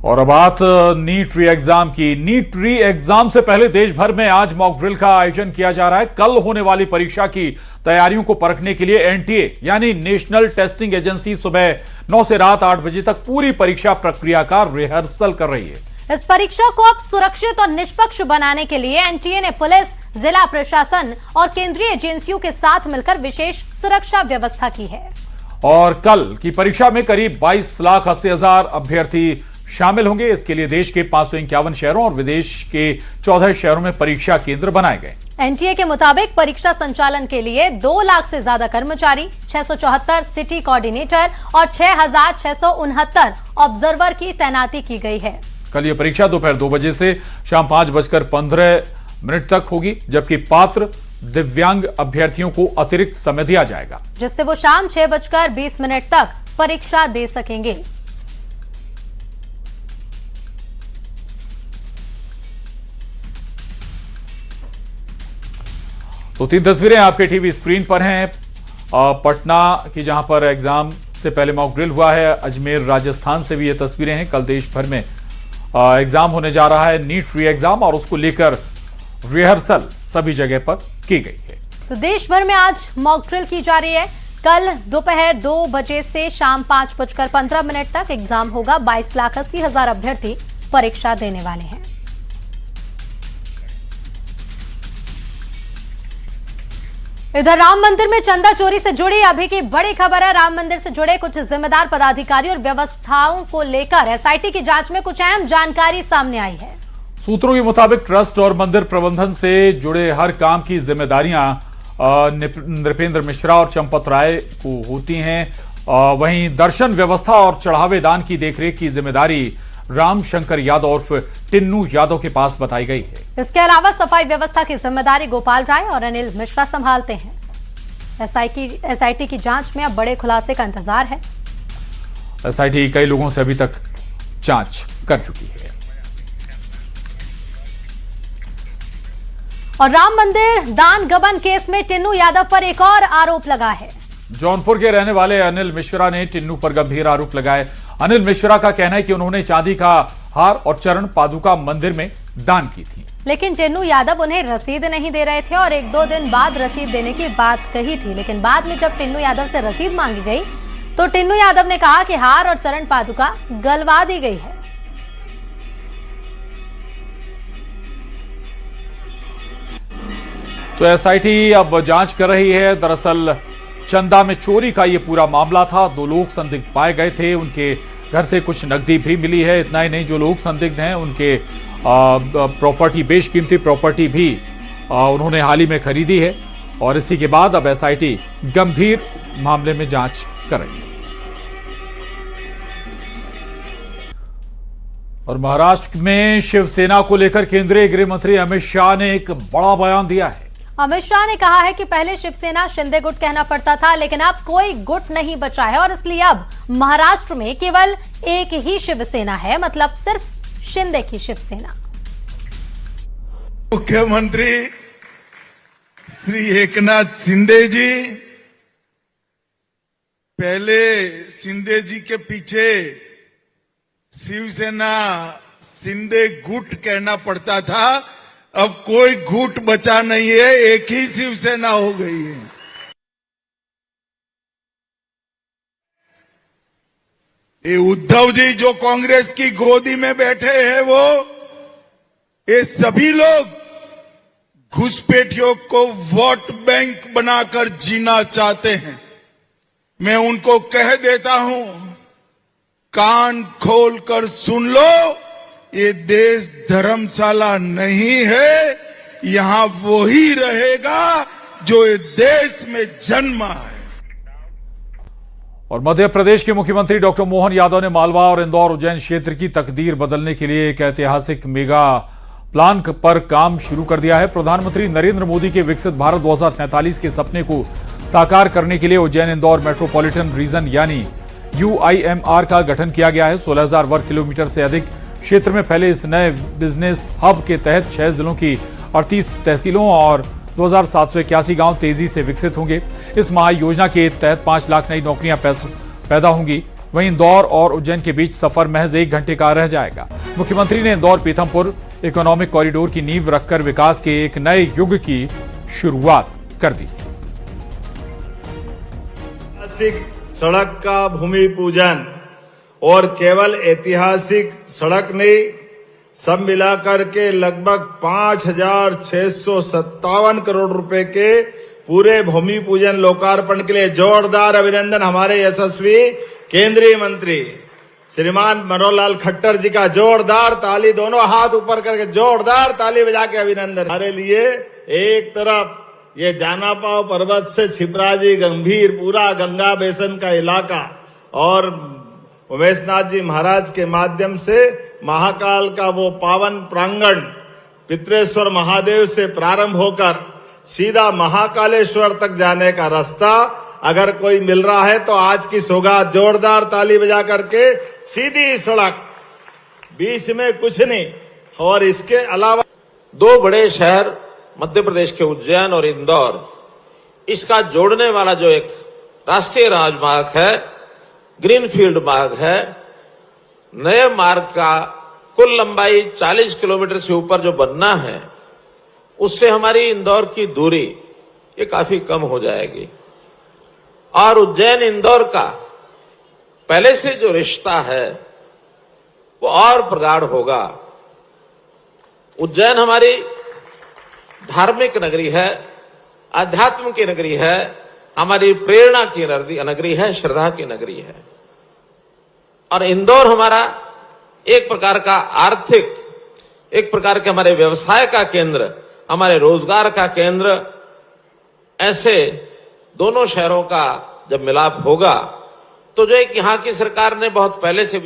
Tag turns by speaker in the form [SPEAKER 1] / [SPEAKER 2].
[SPEAKER 1] और अब बात नीट री एग्जाम की। नीट री एग्जाम से पहले देश भर में आज मॉक ड्रिल का आयोजन किया जा रहा है। कल होने वाली परीक्षा की तैयारियों को परखने के लिए एनटीए यानी नेशनल टेस्टिंग एजेंसी सुबह 9 से रात 8 बजे तक पूरी परीक्षा प्रक्रिया का रिहर्सल कर रही है।
[SPEAKER 2] इस परीक्षा को अब सुरक्षित और निष्पक्ष बनाने के लिए एनटीए ने पुलिस, जिला प्रशासन और केंद्रीय एजेंसियों के साथ मिलकर विशेष सुरक्षा व्यवस्था की है।
[SPEAKER 1] और कल की परीक्षा में करीब 22,80,000 अभ्यर्थी शामिल होंगे। इसके लिए देश के 551 शहरों और विदेश के 14 शहरों में परीक्षा केंद्र बनाए गए।
[SPEAKER 2] एनटीए के मुताबिक परीक्षा संचालन के लिए 2 लाख से ज्यादा कर्मचारी, 674 सिटी कोऑर्डिनेटर और 6,669 ऑब्जर्वर की तैनाती की गई है।
[SPEAKER 1] कल यह परीक्षा दोपहर 2 बजे से शाम 5:15 तक होगी, जबकि पात्र दिव्यांग अभ्यर्थियों को अतिरिक्त समय दिया जाएगा,
[SPEAKER 2] जिससे वो शाम 6:20 तक परीक्षा दे सकेंगे।
[SPEAKER 1] तो 3 तस्वीरें आपके टीवी स्क्रीन पर हैं। पटना की जहां पर एग्जाम से पहले मॉक ड्रिल हुआ है। अजमेर राजस्थान से भी ये तस्वीरें हैं। कल देश भर में एग्जाम होने जा रहा है, नीट री एग्जाम, और उसको लेकर रिहर्सल सभी जगह पर की गई है।
[SPEAKER 2] तो देश भर में आज मॉक ड्रिल की जा रही है। कल दोपहर 2 बजे से शाम 5:15 तक एग्जाम होगा। 22,80,000 अभ्यर्थी परीक्षा देने वाले हैं। इधर राम मंदिर में चंदा चोरी से जुड़ी अभी की बड़ी खबर है। राम मंदिर से जुड़े कुछ जिम्मेदार पदाधिकारी और व्यवस्थाओं को लेकर एसआईटी की जांच में कुछ अहम जानकारी सामने आई है।
[SPEAKER 1] सूत्रों के मुताबिक ट्रस्ट और मंदिर प्रबंधन से जुड़े हर काम की जिम्मेदारियां नृपेंद्र मिश्रा और चंपत राय को होती हैं। वहीं दर्शन व्यवस्था और चढ़ावे दान की देखरेख की जिम्मेदारी राम शंकर यादव उर्फ टिन्नू यादव के पास बताई गई है।
[SPEAKER 2] इसके अलावा सफाई व्यवस्था की जिम्मेदारी गोपाल राय और अनिल मिश्रा संभालते हैं। एसआईटी की जांच में अब बड़े खुलासे का इंतजार है।
[SPEAKER 1] एसआईटी कई लोगों से अभी तक जांच कर चुकी है।
[SPEAKER 2] और राम मंदिर दान गबन केस में टिन्नू यादव पर एक और आरोप लगा है।
[SPEAKER 1] जौनपुर के रहने वाले अनिल मिश्रा ने टिन्नू पर गंभीर आरोप लगाए। अनिल मिश्रा का कहना है कि उन्होंने चांदी का हार और चरण पादुका मंदिर में दान की थी,
[SPEAKER 2] लेकिन टिन्नू यादव उन्हें रसीद नहीं दे रहे थे और 1-2 दिन बाद रसीद देने की बात कही थी। लेकिन बाद में जब टिन्नू यादव से रसीद मांगी गई तो टिन्नू यादव ने कहा कि हार और चरण पादुका गलवा दी गई है।
[SPEAKER 1] तो एसआईटी अब जांच कर रही है। दरअसल चंदा में चोरी का ये पूरा मामला था। 2 लोग संदिग्ध पाए गए थे। उनके घर से कुछ नकदी भी मिली है। इतना ही नहीं, जो लोग संदिग्ध हैं उनके प्रॉपर्टी, बेशकीमती प्रॉपर्टी भी उन्होंने हाल ही में खरीदी है। और इसी के बाद अब एसआईटी गंभीर मामले में जांच कर रही है। और महाराष्ट्र में शिवसेना को लेकर केंद्रीय गृह मंत्री अमित शाह ने एक बड़ा बयान दिया है।
[SPEAKER 2] अमित शाह ने कहा है कि पहले शिवसेना शिंदे गुट कहना पड़ता था, लेकिन अब कोई गुट नहीं बचा है और इसलिए अब महाराष्ट्र में केवल एक ही शिवसेना है, मतलब सिर्फ शिंदे की शिवसेना।
[SPEAKER 3] मुख्यमंत्री श्री एकनाथ शिंदे जी, पहले शिंदे जी के पीछे शिवसेना शिंदे गुट कहना पड़ता था, अब कोई गुट बचा नहीं है, एक ही शिवसेना हो गई है। ये उद्धव जी जो कांग्रेस की गोदी में बैठे हैं, वो ये सभी लोग घुसपैठियों को वोट बैंक बनाकर जीना चाहते हैं। मैं उनको कह देता हूं, कान खोलकर सुन लो, ये देश धर्मशाला नहीं है, यहां वो ही रहेगा जो इस देश में जन्मा है।
[SPEAKER 1] और मध्य प्रदेश के मुख्यमंत्री डॉक्टर मोहन यादव ने मालवा और इंदौर उज्जैन क्षेत्र की तकदीर बदलने के लिए एक ऐतिहासिक मेगा प्लान पर काम शुरू कर दिया है। प्रधानमंत्री नरेंद्र मोदी के विकसित भारत 2047 के सपने को साकार करने के लिए उज्जैन इंदौर मेट्रोपॉलिटन रीजन यानी UIMR का गठन किया गया है। 16,000 वर्ग किलोमीटर से अधिक क्षेत्र में फैले इस नए बिजनेस हब के तहत 6 जिलों की 38 तहसीलों और 2,781 गांव तेजी से विकसित होंगे। इस महायोजना के तहत 5 लाख नई नौकरियां पैदा होंगी। वहीं इंदौर और उज्जैन के बीच सफर महज 1 घंटे का रह जाएगा। मुख्यमंत्री ने इंदौर पीथमपुर इकोनॉमिक कॉरिडोर की नींव रखकर विकास के एक नए युग की शुरुआत कर दी।
[SPEAKER 4] ऐतिहासिक सड़क का भूमि पूजन और केवल ऐतिहासिक सड़क नहीं, सब मिलाकर के लगभग 5,657 करोड़ रुपए के पूरे भूमि पूजन लोकार्पण के लिए जोरदार अभिनंदन हमारे यशस्वी केंद्रीय मंत्री श्रीमान मनोहर लाल खट्टर जी का। जोरदार ताली, दोनों हाथ ऊपर करके जोरदार ताली बजा के अभिनंदन। हमारे लिए एक तरफ ये जाना पाव पर्वत से छिपराजी गंभीर पूरा गंगा बेसन का इलाका और उमेशनाथ जी महाराज के माध्यम से महाकाल का वो पावन प्रांगण पित्रेश्वर महादेव से प्रारंभ होकर सीधा महाकालेश्वर तक जाने का रास्ता अगर कोई मिल रहा है तो आज की सौगात। जोरदार ताली बजा करके सीधी सड़क, बीच में कुछ नहीं। और इसके अलावा
[SPEAKER 5] 2 बड़े शहर मध्य प्रदेश के उज्जैन और इंदौर, इसका जोड़ने वाला जो एक राष्ट्रीय राजमार्ग है, ग्रीनफील्ड मार्ग है, नए मार्ग का कुल लंबाई 40 किलोमीटर से ऊपर जो बनना है, उससे हमारी इंदौर की दूरी ये काफी कम हो जाएगी और उज्जैन इंदौर का पहले से जो रिश्ता है वो और प्रगाढ़ होगा। उज्जैन हमारी धार्मिक नगरी है, आध्यात्म की नगरी है, हमारी प्रेरणा की नगरी है, श्रद्धा की नगरी है। और इंदौर हमारा एक प्रकार का आर्थिक, एक प्रकार के हमारे व्यवसाय का केंद्र, हमारे रोजगार का केंद्र। ऐसे दोनों शहरों का जब मिलाप होगा तो जो एक यहाँ की सरकार ने बहुत पहले से